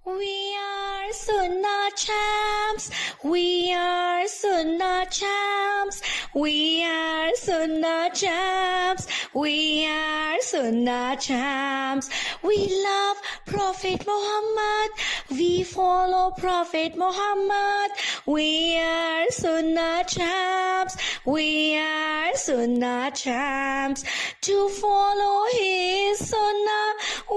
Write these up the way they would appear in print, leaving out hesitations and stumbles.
We are Sunnah champs. We are Sunnah champs. We are Sunnah champs. We are Sunnah champs. We love Prophet Muhammad. We follow Prophet Muhammad. We are Sunnah champs. We are Sunnah champs. To follow his Sunnah,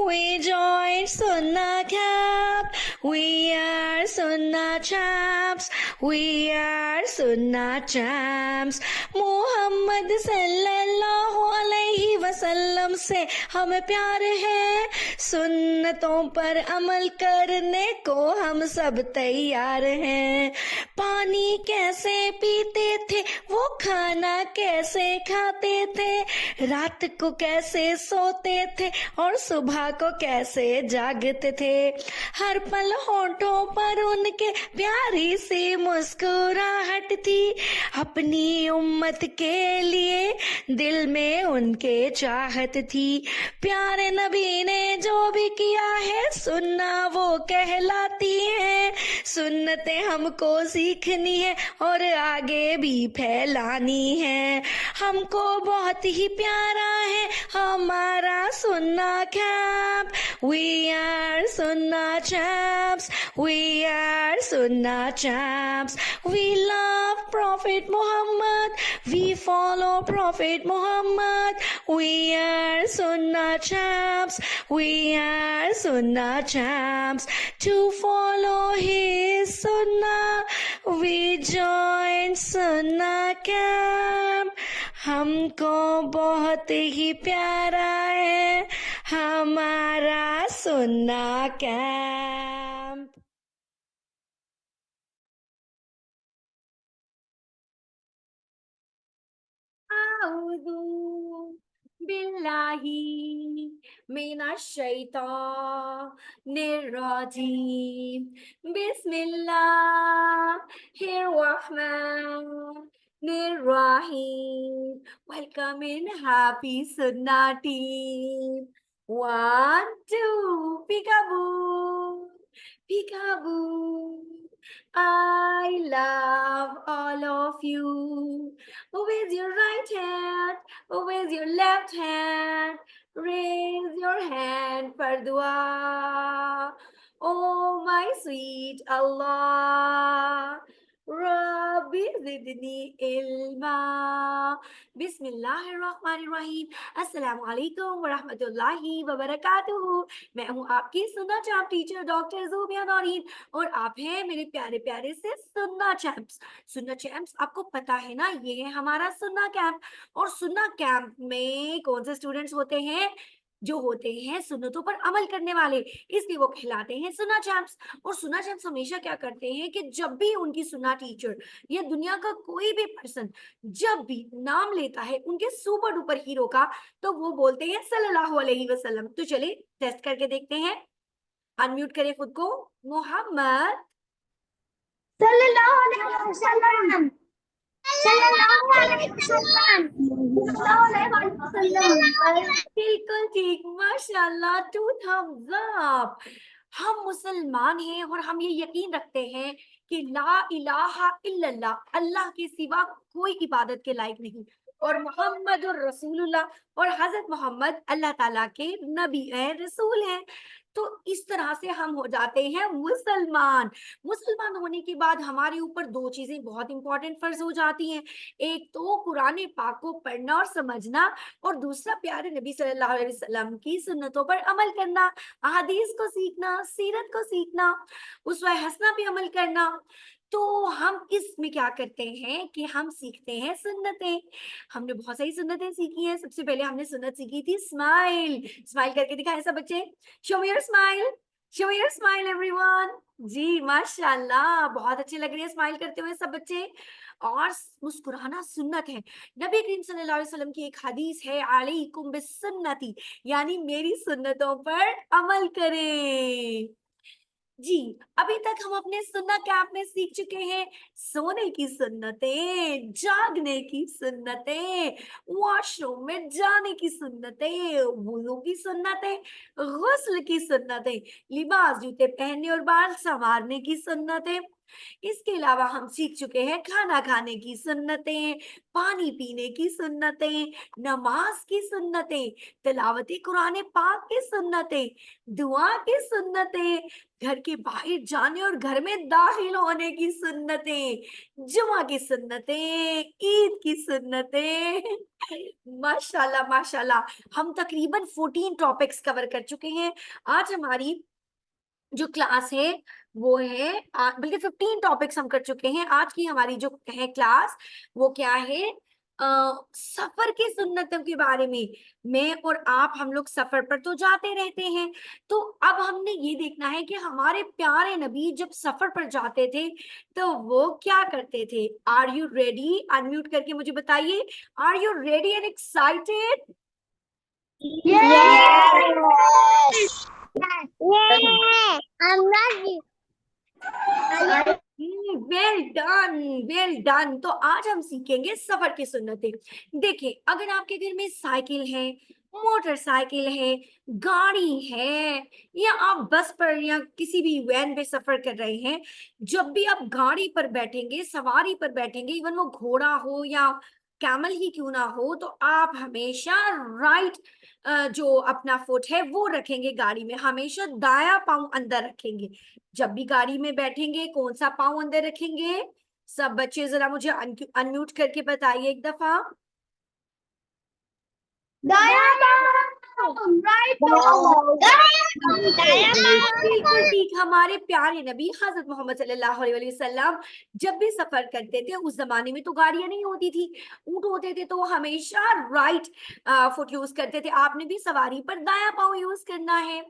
we join Sunnah camp. We are Sunnah champs. We are Sunnah champs. Mohammad सल्लल्लाहु अलैहि वसल्लम से हमें प्यार है, सुन्नतों पर अमल करने को हम सब तैयार हैं। पानी कैसे पीते थे, वो खाना कैसे खाते थे, रात को कैसे सोते थे और सुबह को कैसे जागते थे। हर पल होठों पर उनके प्यारी सी मुस्कुराहट थी। अपनी उम्मत के लिए दिल में उनके चाहत थी। प्यारे नबी ने जो भी किया है सुन्ना वो कहलाती है। सुन्नतें हमको सीखनी है और आगे भी फैलानी है। हमको बहुत ही प्यारा है हमारा सुन्ना camp. We are Sunnah champs. We are Sunnah champs. We love Prophet Muhammad. We follow Prophet Muhammad. We are Sunnah champs. We are Sunnah champs. To follow his Sunnah, we join Sunnah camp. हमको बहुत ही प्यारा है हमारा सुन्ना camp. आऊज़ु बिल्लाहि मिनश शैतानिर रजीम। बिस्मिल्लाहिर रहमानिर रहीम। Welcome in happy Sunnah team. 1, 2, peekaboo, peekaboo. I love all of you. With your right hand, with your left hand, raise your hand for dua. Oh my sweet Allah, Rabbi zidni ilma. बिस्मिल्लाहिर्रहमानिर्रहीम। अस्सलाम वालेकुम वरहमतुल्लाहि वबरकातुहू। मैं हूँ आपकी सुन्ना champ teacher doctor ज़ूबिया Naureen और आप हैं मेरे प्यारे प्यारे से सुन्ना चैम्प्स। सुन्ना चैम्प्स आपको पता है ना, ये है हमारा सुन्ना कैंप। और सुन्ना कैंप में कौन से स्टूडेंट्स होते हैं? जो होते हैं सुन्नतों पर अमल करने वाले, इसलिए वो कहलाते हैं सुन्ना चैम्प्स। और सुन्ना चैम्प्स हमेशा क्या करते हैं कि जब भी उनकी सुन्ना टीचर या दुनिया का कोई भी पर्सन जब भी नाम लेता है उनके सुपर डुपर हीरो का, तो वो बोलते हैं सल्लल्लाहु अलैहि वसल्लम। तो चले टेस्ट करके देखते हैं। अनम्यूट करें खुद को। मोहम्मद सल्लल्लाहु अलैहि वसल्लम, सल्लल्लाहु अलैहि वसल्लम, सल्लल्लाहु अलैहि वसल्लम। बिल्कुल ठीक, माशाल्लाह। 2 थम्स अप। हम मुसलमान हैं और हम ये यकीन रखते हैं कि ला इलाहा इल्लल्लाह, अल्लाह के सिवा कोई इबादत के लायक नहीं, और मोहम्मदुर रसूलुल्लाह और हजरत मोहम्मद अल्लाह ताला के नबी हैं, रसूल हैं। तो इस तरह से हम हो जाते हैं मुसलमान। मुसलमान होने के बाद हमारे ऊपर 2 चीजें बहुत इंपॉर्टेंट फर्ज हो जाती हैं। एक तो कुरान पाक को पढ़ना और समझना, और दूसरा प्यारे नबी सल्लल्लाहु अलैहि वसल्लम की सुन्नतों पर अमल करना, अहादीस को सीखना, सीरत को सीखना, उसवा हसना पे अमल करना। तो हम इसमें क्या करते हैं कि हम सीखते हैं सुन्नतें। हमने बहुत सारी सुन्नतें सीखी हैं। सबसे पहले हमने सुन्नत सीखी थी स्माइल। स्माइल करके दिखाएं सब बच्चे। Show me your smile, show me your smile everyone. जी माशाल्लाह, बहुत अच्छे लग रहे हैं स्माइल करते हुए सब बच्चे। और मुस्कुराना सुन्नत है। नबी करीम सल्लल्लाहु अलैहि वसल्लम की एक हदीस है, अलैकुम बिस्सुन्नती, यानी मेरी सुन्नतों पर अमल करें। जी, अभी तक हम अपने सुन्ना कैंप में सीख चुके हैं सोने की सुन्नतें, जागने की सुन्नतें, वॉशरूम में जाने की सुन्नतें, वुज़ू की सुन्नतें, गुस्ल की सुन्नतें, लिबास जूते पहनने और बाल संवारने की सुन्नतें। इसके अलावा हम सीख चुके हैं खाना खाने की सुन्नतें, पानी पीने की सुन्नतें, नमाज की सुन्नतें, तिलावत कुरान पाक की सुन्नतें, दुआ की सुन्नतें, घर के बाहर जाने और घर में दाखिल होने की सुन्नतें, जुमा की सुन्नतें, ईद की सुन्नतें। माशाल्लाह माशाल्लाह, हम तकरीबन 14 टॉपिक्स कवर कर चुके हैं। आज हमारी जो क्लास है वो है बल्कि 15 टॉपिक्स हम कर चुके हैं। आज की हमारी जो है क्लास वो क्या है, सफर की सुन्नतों के बारे में। मैं और आप हम लोग सफर पर तो जाते रहते हैं, तो अब हमने ये देखना है कि हमारे प्यारे नबी जब सफर पर जाते थे तो वो क्या करते थे। Are you ready? अनम्यूट करके मुझे बताइए, are you ready and excited? Yes. Yeah. I'm ready. Well done, well done. तो आज हम सीखेंगे सफर की सुन्नतें। देखिए, अगर आपके घर में साइकिल है, मोटरसाइकिल है, गाड़ी है, या आप बस पर या किसी भी वैन पे सफर कर रहे हैं, जब भी आप गाड़ी पर बैठेंगे, सवारी पर बैठेंगे, इवन वो घोड़ा हो या कैमल ही क्यों ना हो, तो आप हमेशा राइट जो अपना फुट है वो रखेंगे गाड़ी में, हमेशा दाया पाँव अंदर रखेंगे। जब भी गाड़ी में बैठेंगे कौन सा पाँव अंदर रखेंगे? सब बच्चे जरा मुझे अनम्यूट करके बताइए एक दफा। बिल्कुल ठीक। हमारे प्यारे नबी हजरत मोहम्मद सल्लल्लाहु अलैहि वसल्लम जब भी सफर करते थे, उस जमाने में तो गाड़ियां नहीं होती थी, ऊंट होते थे, तो वो हमेशा राइट फुट यूज करते थे। आपने भी सवारी पर दाया पाँव यूज करना है।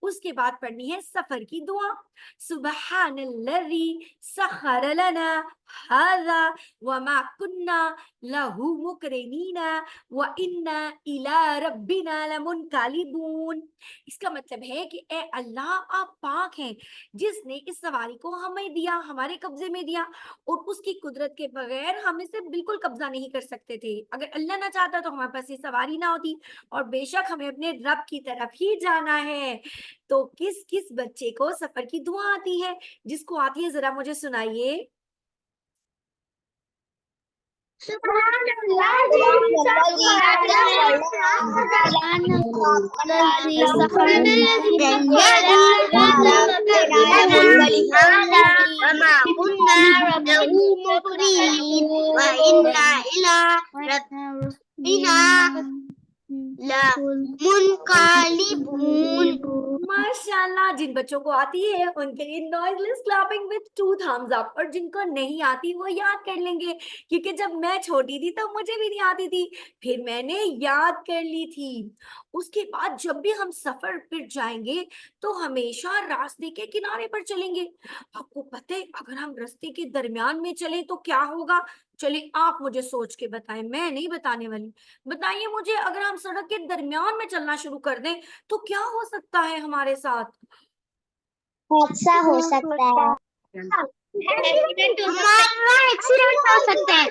उसके बाद पढ़नी है सफर की दुआ। सुबहानल्लज़ी सखर लना हाज़ा वमा कुन्ना लहू मुकरिनीना व इन्ना इला रब्बिना लमुनकालिबून। इसका मतलब है कि ए अल्लाह, आप पाक हैं जिसने इस सवारी को हमें दिया, हमारे कब्जे में दिया, और उसकी कुदरत के बगैर हम इसे बिल्कुल कब्जा नहीं कर सकते थे। अगर अल्लाह ना चाहता तो हमारे पास ये सवारी ना होती, और बेशक हमें अपने रब की तरफ ही जाना है। तो किस किस बच्चे को सफर की दुआ आती है? जिसको आती है जरा मुझे सुनाइए। माशाल्लाह, जिन बच्चों को आती है उनके लिए noiseless clapping with 2 thumbs up, और जिनको नहीं आती वो याद कर लेंगे, क्योंकि जब मैं छोटी थी तब मुझे भी नहीं आती थी, फिर मैंने याद कर ली थी। उसके बाद जब भी हम सफर पर जाएंगे तो हमेशा रास्ते के किनारे पर चलेंगे। आपको पता है अगर हम रास्ते के दरमियान में चले तो क्या होगा? चलिए आप मुझे सोच के बताएं, मैं नहीं बताने वाली। बताइए मुझे, अगर हम सड़क के दरमियान में चलना शुरू कर दें तो क्या हो सकता है हमारे साथ? हादसा हो सकता है। एक्सीडेंट हो सकता है।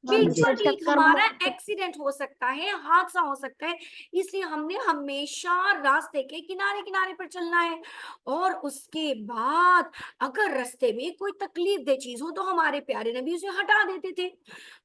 बिल्कुल ठीक, हमारा एक्सीडेंट हो सकता है, हादसा हो सकता है। इसलिए हमने हमेशा रास्ते के किनारे किनारे पर चलना है। और उसके बाद अगर रास्ते में कोई तकलीफ दे चीज हो तो हमारे प्यारे नबी उसे हटा देते थे।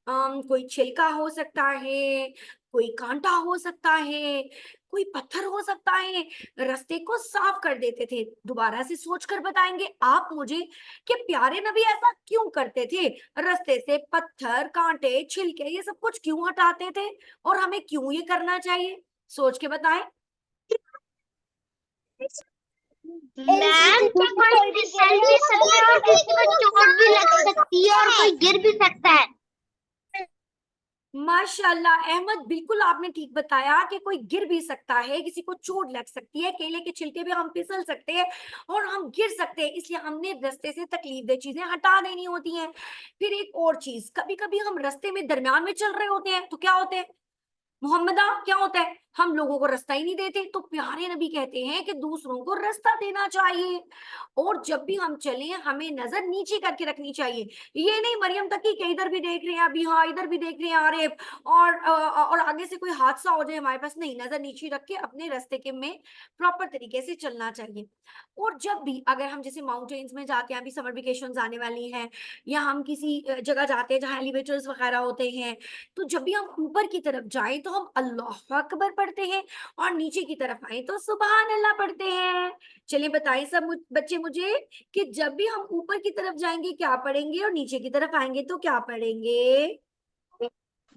कोई छिलका हो सकता है, कोई कांटा हो सकता है, कोई पत्थर हो सकता है, रास्ते को साफ कर देते थे। दोबारा से सोचकर बताएंगे आप मुझे कि प्यारे नबी ऐसा क्यों करते थे? रास्ते से पत्थर, कांटे, छिलके ये सब कुछ क्यों हटाते थे, और हमें क्यों ये करना चाहिए? सोच के बताएं। मैम, कोई भी चल भी सकता है और किसी को चोट भी लग सकती है और कोई गिर भी सकता है। माशाल्लाह अहमद, बिल्कुल आपने ठीक बताया कि कोई गिर भी सकता है, किसी को चोट लग सकती है, केले के छिलके भी हम फिसल सकते हैं और हम गिर सकते हैं। इसलिए हमने रास्ते से तकलीफ दे चीजें हटा देनी होती हैं। फिर एक और चीज, कभी कभी हम रास्ते में दरमियान में चल रहे होते हैं तो क्या होते हैं मोहम्मदा, क्या होता है? हम लोगों को रास्ता ही नहीं देते। तो प्यारे नबी कहते हैं कि दूसरों को रास्ता देना चाहिए, और जब भी हम चले हमें नजर नीचे करके रखनी चाहिए। ये नहीं मरियम तकी कि इधर भी देख रहे हैं अभी, हाँ इधर भी देख रहे हैं आरिफ, और आगे से कोई हादसा हो जाए हमारे पास, नहीं, नजर नीचे रख के अपने रास्ते के में प्रॉपर तरीके से चलना चाहिए। और जब भी अगर हम जैसे माउंटेन्स में जाते हैं, अभी समर वेकेशन आने वाली हैं, या हम किसी जगह जाते हैं जहाँ एलिवेटर्स वगैरह होते हैं, तो जब भी हम ऊपर की तरफ जाएं तो हम अल्लाह अकबर पढ़ते हैं, और नीचे की तरफ आए तो सुबहान अल्लाह पढ़ते हैं। चलिए बताइए सब बच्चे मुझे कि जब भी हम ऊपर की तरफ जाएंगे क्या पढ़ेंगे, और नीचे की तरफ आएंगे तो क्या पढ़ेंगे?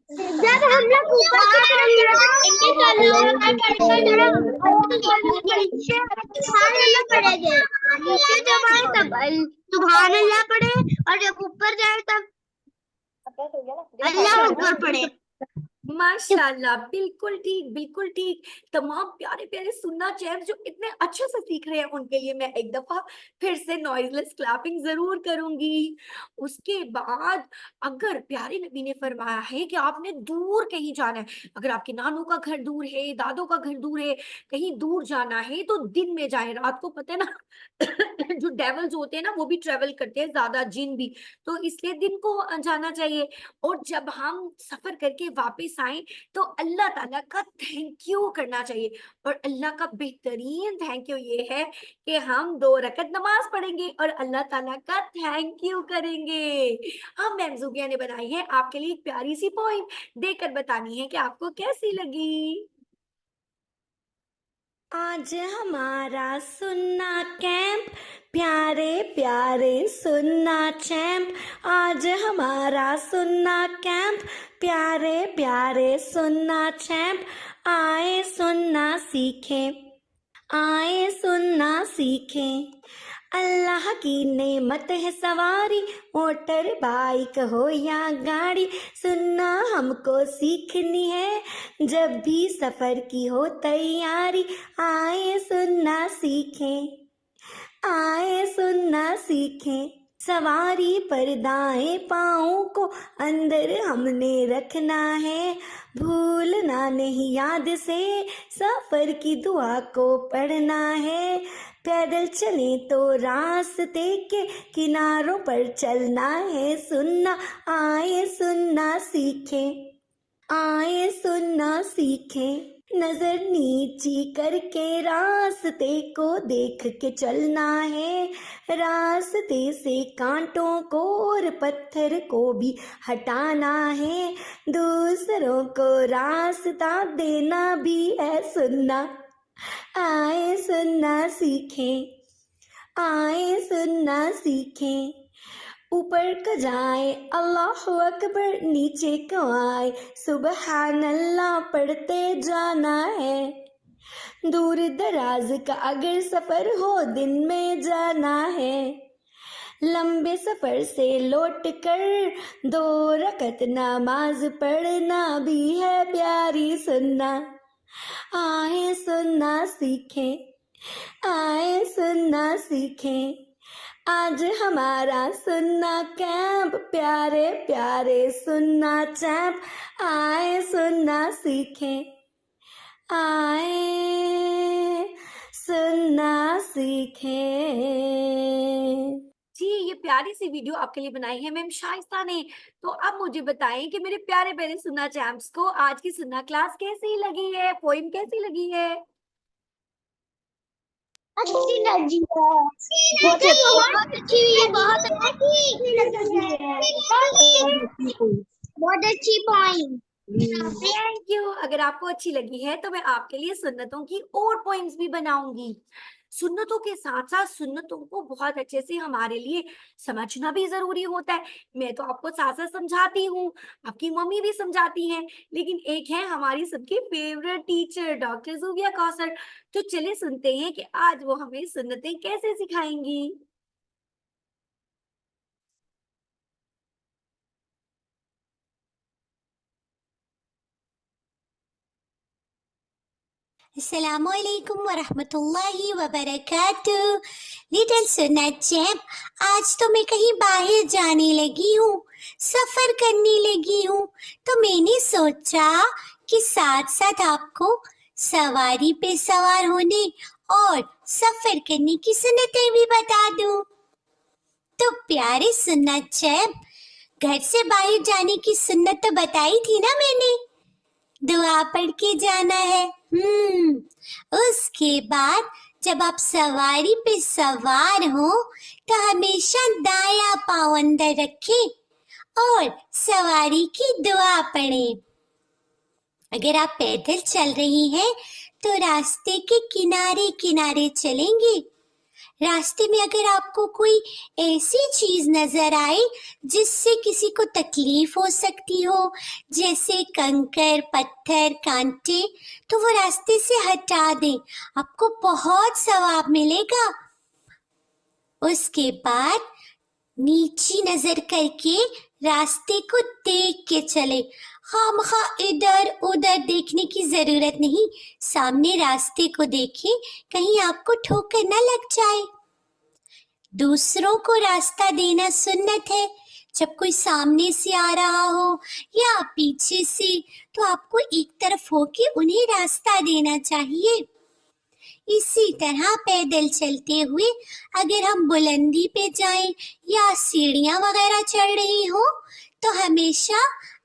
जब हम लोग ऊपर की तरफ जाएंगे तो अल्लाह सुभान अल्लाह पढ़ेंगे, नीचे जब आए तब सुभान अल्लाह पढ़े, और जब ऊपर जाए तब अल्लाह अकबर पढ़े। माशाल्लाह, बिल्कुल ठीक, बिल्कुल ठीक। तमाम प्यारे प्यारे सुन्ना चैप्स जो इतने अच्छे से सीख रहे हैं उनके लिए मैं एक दफा फिर से नॉइजलेस क्लैपिंग जरूर करूंगी। उसके बाद अगर प्यारे नबी ने फरमाया है कि आपने दूर कहीं जाना है, अगर आपके नानों का घर दूर है, दादों का घर दूर है, कहीं दूर जाना है तो दिन में जाए। रात को पता है ना जो डेवल्स होते हैं ना वो भी ट्रेवल करते हैं ज्यादा, जिन भी, तो इसलिए दिन को जाना चाहिए। और जब हम सफर करके वापस आए तो अल्लाह ताला का थैंक यू करना चाहिए, और अल्लाह का बेहतरीन थैंक यू ये है कि हम 2 रकत नमाज पढ़ेंगे और अल्लाह ताला का थैंक यू करेंगे। हम मैम ज़ुबिया ने बनाई है आपके लिए एक प्यारी सी पोइम, देखकर बतानी है कि आपको कैसी लगी। आज हमारा सुन्ना कैंप, प्यारे प्यारे सुन्ना चैम्प। आज हमारा सुन्ना कैंप, प्यारे प्यारे सुन्ना चैम्प। आए सुनना सीखें, आए सुनना सीखें। अल्लाह की नेमत है सवारी, मोटर बाइक हो या गाड़ी, सुनना हमको सीखनी है जब भी सफर की हो तैयारी। आए सुनना सीखें, आए सुनना सीखें। सवारी पर दाएं पाँव को अंदर हमने रखना है, भूलना नहीं याद से सफर की दुआ को पढ़ना है। पैदल चले तो रास्ते के किनारों पर चलना है, सुनना आए सुनना सीखें, आए सुनना सीखें। नजर नीची करके रास्ते को देख के चलना है, रास्ते से कांटों को और पत्थर को भी हटाना है। दूसरों को रास्ता देना भी है सुनना, आए सुनना सीखें, आए सुनना सीखें। ऊपर को जाए अल्लाह अकबर, नीचे को आए सुबहान अल्लाह पढ़ते जाना है। दूर दराज का अगर सफर हो दिन में जाना है, लंबे सफर से लौट कर 2 रकत नमाज पढ़ना भी है प्यारी सुन्ना। आए सुनना सीखें, आए सुनना सीखें। आज हमारा सुन्ना कैंप, प्यारे प्यारे सुन्ना चैम्प। आए सुनना सीखें, आए सुनना सीखें। जी, ये प्यारी सी वीडियो आपके लिए बनाई है मैम शाइस्ता ने। तो अब मुझे बताएं कि मेरे प्यारे प्यारे सुन्ना चैम्प्स को आज की सुन्ना क्लास कैसी लगी है, पोइम कैसी लगी है? अच्छी लगी है, बहुत अच्छी, बहुत अच्छी पॉइंट। Thank you. अगर आपको अच्छी लगी है तो मैं आपके लिए सुन्नतों की और पोइम्स भी बनाऊंगी। सुन्नतों के साथ साथ सुन्नतों को बहुत अच्छे से हमारे लिए समझना भी जरूरी होता है। मैं तो आपको साथ साथ समझाती हूँ, आपकी मम्मी भी समझाती हैं, लेकिन एक है हमारी सबकी favourite teacher doctor Zubia Kausar. तो चलिए सुनते हैं कि आज वो हमें सुन्नतें कैसे सिखाएंगी। अस्सलामुअलैकुम वरहमतुल्लाहि वबरकातुह। लिटिल सुन्ना चैम्प, आज तो मैं कहीं बाहर जाने लगी हूँ, सफर करने लगी हूँ, तो मैंने सोचा कि साथ साथ आपको सवारी पे सवार होने और सफर करने की सुन्नतें भी बता दूं। तो प्यारे सुन्नत चैप, घर से बाहर जाने की सुन्नत तो बताई थी ना मैंने, दुआ पढ़ के जाना है। उसके बाद जब आप सवारी पे सवार हो तो हमेशा दाया पाँव अंदर रखें और सवारी की दुआ पढ़ें। अगर आप पैदल चल रही हैं तो रास्ते के किनारे किनारे चलेंगे। रास्ते में अगर आपको कोई ऐसी चीज नजर आए जिससे किसी को तकलीफ हो सकती हो, जैसे कंकर, पत्थर, कांटे, तो वो रास्ते से हटा दें, आपको बहुत सवाब मिलेगा। उसके बाद नीची नजर करके रास्ते को देख के चले। खामखा इधर उधर देखने की जरूरत नहीं, सामने रास्ते को देखें, कहीं आपको ठोकर न लग जाए। दूसरों को रास्ता देना सुन्नत है। जब कोई सामने से आ रहा हो या पीछे से, तो आपको एक तरफ होके उन्हें रास्ता देना चाहिए। इसी तरह पैदल चलते हुए अगर हम बुलंदी पे जाएं या सीढ़ियां वगैरह चढ़ रही हो तो हमेशा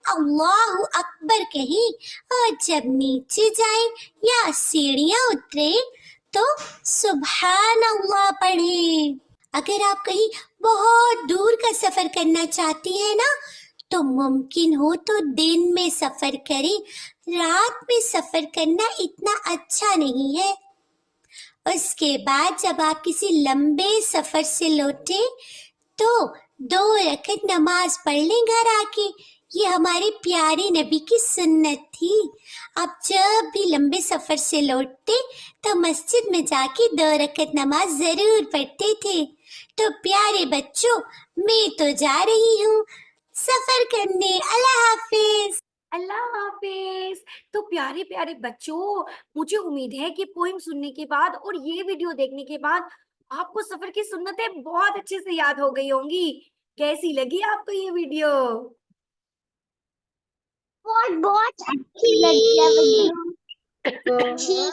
अल्लाहु अकबर कहें, और जब नीचे जाएं या सीढ़ियां उतरे तो सुभान अल्लाह पढ़ें। अगर आप कहीं बहुत दूर का सफर करना चाहती हैं ना, तो मुमकिन हो तो दिन में सफर करें, रात में सफर करना इतना अच्छा नहीं है। उसके बाद जब आप किसी लंबे सफर से लौटे तो 2 रकत नमाज पढ़ लें घर आके। ये हमारे प्यारे नबी की सुन्नत थी। आप जब भी लंबे सफर से लौटते तो मस्जिद में जाके 2 रकत नमाज जरूर पढ़ते थे। तो प्यारे बच्चों, मैं तो जा रही हूँ सफर करने। अल्लाह हाफिज। अल्लाह हाफिज। तो प्यारे प्यारे बच्चों, मुझे उम्मीद है कि पोइम सुनने के बाद और ये वीडियो देखने के बाद आपको सफर की सुन्नतें बहुत अच्छे से याद हो गई होंगी। कैसी लगी आपको ये वीडियो? बहुत बहुत अच्छी लगी है वीडियो। अच्छी लगी,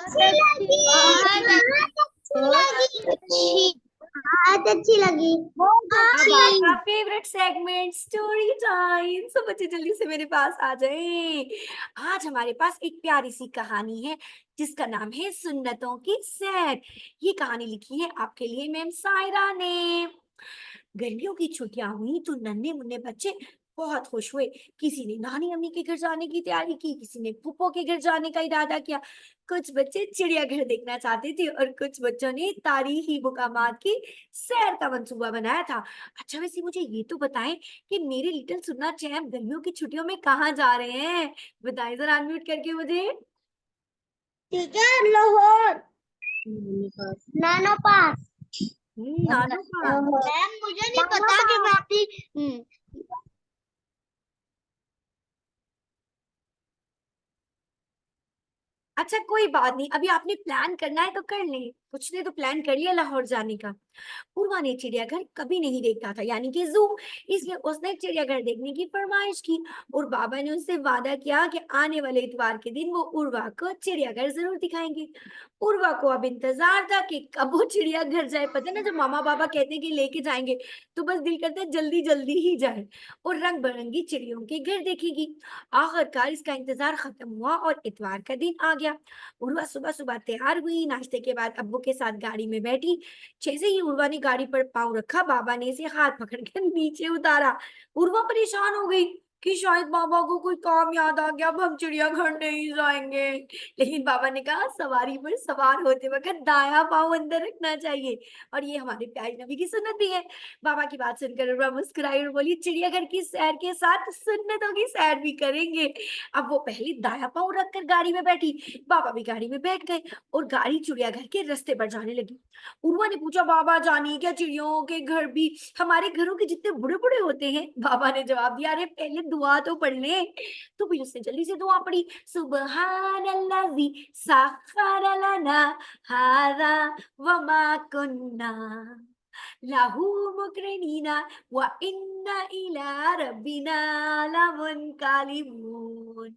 बहुत अच्छी लगी। अब आपका फेवरेट सेगमेंट स्टोरी टाइम। सब बच्चे जल्दी से मेरे पास आ जाएं। आज हमारे पास एक प्यारी सी कहानी है जिसका नाम है सुन्नतों की सैर। ये कहानी लिखी है आपके लिए मैम सायरा ने। गर्मियों की छुट्टियां हुई तो नन्हे मुन्ने बच्चे बहुत खुश हुए। किसी ने नानी अम्मी के घर जाने की तैयारी की, किसी ने फूफो के घर जाने का इरादा किया। कुछ बच्चे चिड़ियाघर देखना चाहते थे और कुछ बच्चों ने तारीखी मुकामात की सैर का मंसूबा बनाया था। अच्छा, वैसे मुझे ये तो बताएं कि मेरे लिटिल सुन्ना चैम्प गर्मियों की छुट्टियों में कहाँ जा रहे हैं? बताएं जरा अनम्यूट करके मुझे। ठीक है, लाहौर नैनो पास। नानू का। मैम मुझे नहीं पता कि मैं आपकी अच्छा कोई बात नहीं, अभी आपने प्लान करना है तो कर ले। कुछ ने तो प्लान कर लिया लाहौर जाने का। पूर्वा ने चिड़ियाघर कभी नहीं देखा था, यानी कि जू, इसलिए उसने चिड़ियाघर देखने की फरमाइश की और बाबा ने उससे वादा किया कि आने वाले इतवार के दिन वो उर्वा को चिड़ियाघर जरूर दिखाएंगे। उर्वा को अब इंतजार था कि कब वो चिड़ियाघर जाए। पता है ना, जब मामा बाबा कहते हैं कि लेके जाएंगे तो बस दिल करता है जल्दी जल्दी ही जाए और रंग बिरंगी चिड़ियों के घर देखेगी। आखिरकार इसका इंतजार खत्म हुआ और इतवार का दिन आ गया। उर्वा सुबह सुबह तैयार हुई, नाश्ते के बाद अब्बू के साथ गाड़ी में बैठी। जैसे ही उर्वा ने गाड़ी पर पाँव रखा, बाबा ने इसे हाथ पकड़कर नीचे उतारा। उर्वा परेशान हो गई कि शायद बाबा को कोई काम याद आ गया, अब हम चिड़ियाघर नहीं जाएंगे। लेकिन बाबा ने कहा सवारी पर सवार होते वक्त दाया पाँव अंदर रखना चाहिए और ये हमारे प्यारे नबी की सुन्नत भी है। बाबा की बात सुनकर उर्वा मुस्कुराई और बोली चिड़ियाघर की सैर के साथ सुन्नतों की सैर भी करेंगे। अब वो पहले दाया पाँव रखकर गाड़ी में बैठी, बाबा भी गाड़ी में बैठ गए और गाड़ी चिड़ियाघर के रास्ते पर जाने लगी। उर्वा ने पूछा बाबा जानिए क्या चिड़ियों के घर भी हमारे घरों के जितने बड़े बड़े होते हैं? बाबा ने जवाब दिया अरे पहले दुआ तो पढ़ ले। तो फिर उसने जल्दी से दुआ पढ़ी, सुबहानल्लाज़ी सख्खर लना हाज़ा वमा कुन्ना लहू मुकरिनीना व इन्ना इला रब्बिना लमुनक़लिबून।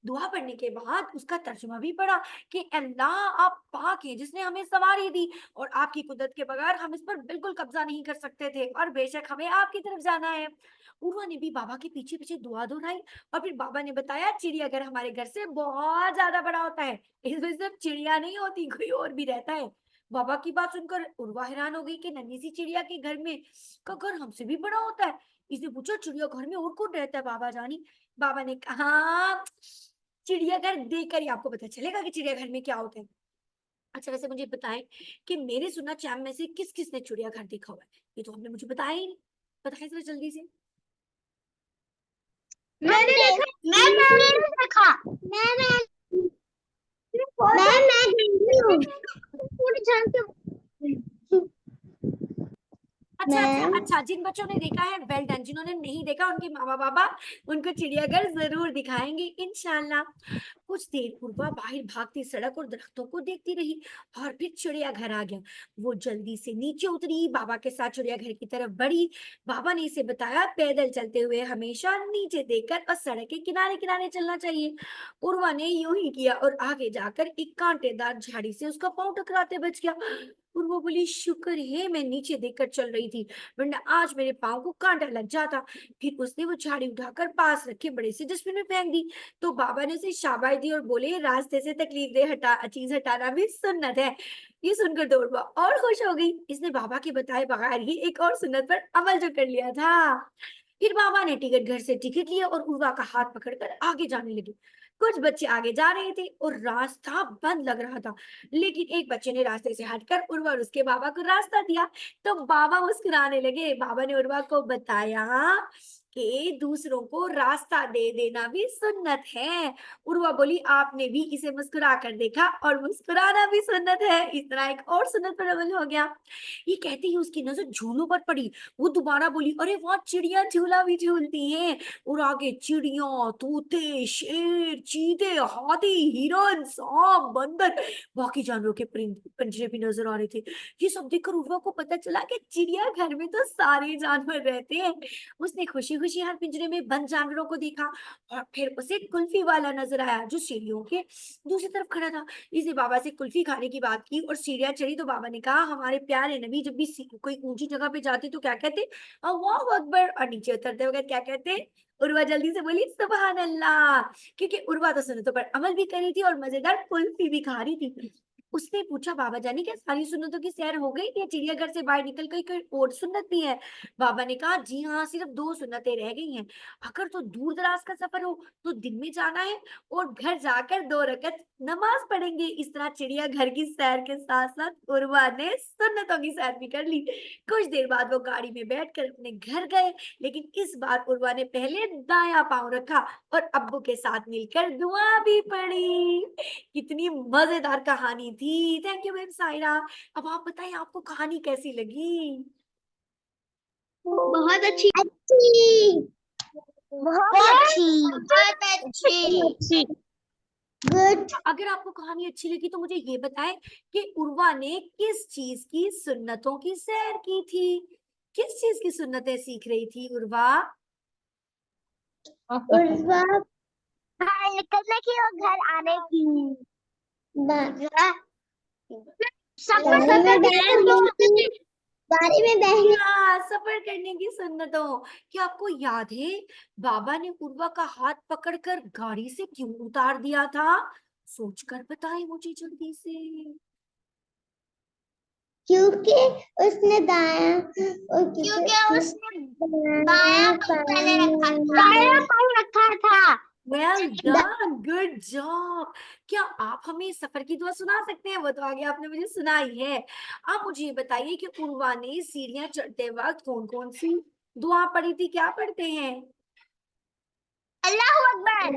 दुआ पढ़ने के बाद उसका तर्जुमा भी पढ़ा कि अल्लाह आप पाक हैं जिसने हमें सवारी दी और आपकी कुदरत के बगैर हम इस पर बिल्कुल कब्जा नहीं कर सकते थे और बेशक हमें आपकी तरफ जाना है। उर्वा ने भी बाबा के पीछे पीछे दुआ दोहराई और फिर बाबा ने बताया चिड़ियाघर हमारे घर से बहुत ज्यादा बड़ा होता है, इसमें सिर्फ चिड़िया नहीं होती कोई और भी रहता है। बाबा की बात सुनकर उर्वा हैरान हो गई कि नन्ही सी चिड़िया के घर में का घर हमसे भी बड़ा होता है। इसने पूछा चिड़िया घर में और कौन रहता है बाबा जानी? बाबा ने कहा चिड़ियाघर देखकर ही आपको पता चलेगा कि चिड़ियाघर में क्या होता है। अच्छा वैसे मुझे बताएं कि मेरे सुना चैम में से किस किसने चिड़ियाघर देखा हुआ है? ये तो आपने मुझे बताया ही नहीं, बताएं जरा जल्दी से। मैंने देखा। मैंने देखा। मैं गई हूँ। पूरी जान के अच्छा अच्छा मैं अच्छा, जिन बच्चों ने देखा है वेल डन, जिन्होंने नहीं देखा उनके मामा बाबा उनको चिड़ियाघर जरूर दिखाएंगे इंशाल्लाह। कुछ देर पूर्वा बाहर भागती सड़क और दरख्तों को देखती रही और फिर चिड़ियाघर आ गया। वो जल्दी से नीचे उतरी, बाबा के साथ चिड़ियाघर की तरफ बढ़ी। बाबा ने इसे बताया पैदल चलते हुए हमेशा नीचे देखकर और सड़क के किनारे किनारे चलना चाहिए। उर्वा ने यूं ही किया और आगे जाकर एक कांटेदार झाड़ी से उसका पांव टकराते बच गया। उर्वा बोली शुक्र है मैं नीचे देखकर चल रही थी, वरना आज मेरे पांव को कांटा लग जाता। फिर उसने वो झाड़ी उठाकर पास रखे बड़े से डस्टबिन में फेंक दी। तो बाबा ने उसे शाबाश दी और बोले रास्ते से तकलीफ दे हटा चीज हटाना भी सुन्नत है। ये सुनकर दौड़वा और खुश हो गई, इसने बाबा के बताए बगैर ही एक और सुन्नत पर अमल जो कर लिया था। फिर बाबा ने टिकट घर से टिकट लिया और उर्वा का हाथ पकड़कर आगे जाने लगे। कुछ बच्चे आगे जा रहे थे और रास्ता बंद लग रहा था, लेकिन एक बच्चे ने रास्ते से हटकर उर्वा और उसके बाबा को रास्ता दिया। तो बाबा मुस्कुराने लगे। बाबा ने उर्वा को बताया कि दूसरों को रास्ता दे देना भी सुन्नत है। उर्वा बोली आपने भी इसे मुस्कुरा कर देखा और मुस्कुराना भी सुन्नत है। इस तरह एक और सुन्नत पर अमल हो गया। ये कहते ही उसकी नजर झूलों पर पड़ी। वो दोबारा बोली अरे वहां चिड़िया झूला भी झूलती हैं। और आगे चिड़िया, तोते, शेर, चीते, हाथी, हिरन, सांप, बंदर, बाकी जानवरों के पंजरे भी नजर आ रहे थे। ये सब देखकर उर्वा को पता चला कि चिड़ियाघर में तो सारे जानवर रहते हैं। उसने खुशी खुशी हर पिंजरे में बंद जानवरों को देखा और फिर उसे कुल्फी वाला नजर आया जो सीढ़ियों के दूसरी तरफ खड़ा था। इसने बाबा से कुल्फी खाने की बात की और सीढ़ियां चढ़ी तो बाबा ने कहा हमारे प्यारे नबी जब भी कोई ऊंची जगह पे जाते तो क्या कहते? अल्लाह अकबर। और नीचे उतरते वक्त क्या कहते? उर्वा जल्दी से बोली सुबहान अल्लाह, क्योंकि उर्वा तो सुन्नतों पर अमल भी कर रही थी और मजेदार कुल्फी भी खा रही थी। उसने पूछा बाबा जानी क्या सारी सुन्नतों की सैर हो गई या चिड़ियाघर से बाहर निकल कर कोई और सुन्नत भी है? बाबा ने कहा जी हाँ सिर्फ 2 सुन्नतें रह गई हैं। अगर तो दूर दराज का सफर हो तो दिन में जाना है और घर जाकर 2 रकत नमाज पढ़ेंगे। इस तरह चिड़ियाघर की सैर के साथ साथ उर्वा ने सुन्नतों की सैर भी कर ली। कुछ देर बाद वो गाड़ी में बैठकर अपने घर गए, लेकिन इस बार उर्वा ने पहले दायां पांव रखा और अब्बू के साथ मिलकर दुआ भी पढ़ी। कितनी मजेदार कहानी थी। Thank you ma'am Saira. अब आप बताइए आपको कहानी कैसी लगी? बहुत अच्छी अच्छी बहुत अच्छी गुड। अगर आपको कहानी अच्छी लगी तो मुझे ये बताएं कि उर्वा ने किस चीज की सुन्नतों की सैर की थी? किस चीज की सुन्नतें सीख रही थी उर्वा? उर्वा बाहर निकलने की और घर आने की। सफर गाड़ी में बैठने हाँ, सफर करने की सुन्नतों। क्या आपको याद है बाबा ने उर्वा का हाथ पकड़कर गाड़ी से क्यों उतार दिया था? सोचकर बताएं मुझे जल्दी से। क्योंकि उसने दायां पाँव रखा था। Well done, good job. क्या आप हमें सफर की दुआ सुना सकते हैं? वो तो आगे आपने मुझे सुनाई है। आप मुझे ये बताइए कि उर्वा ने सीढ़ियां चढ़ते वक्त कौन कौन सी दुआ पढ़ी थी? क्या पढ़ते हैं? अल्लाहू अकबर,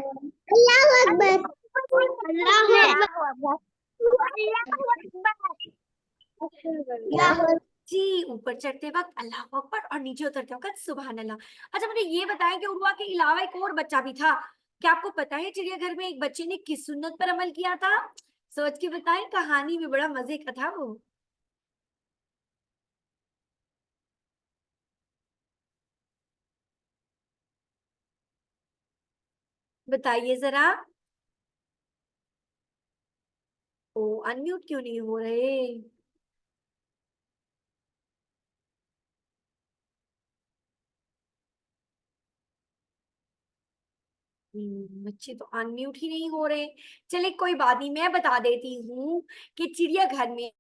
अल्लाहू अकबर, अल्लाहू अकबर। जी, ऊपर चढ़ते वक्त अल्लाह अकबर और नीचे उतरते वक्त सुबहान अल्लाह। अच्छा मुझे ये बताएं कि उर्वा के अलावा एक और बच्चा भी था। क्या आपको पता है चिड़ियाघर में एक बच्चे ने किस सुन्नत पर अमल किया था? सोच के बताएं, कहानी में बड़ा मजे का था वो। बताइए जरा। ओ अनम्यूट क्यों नहीं हो रहे? बच्चे तो अनम्यूट ही नहीं हो रहे। चलिए कोई बात नहीं, मैं बता देती हूँ कि चिड़ियाघर में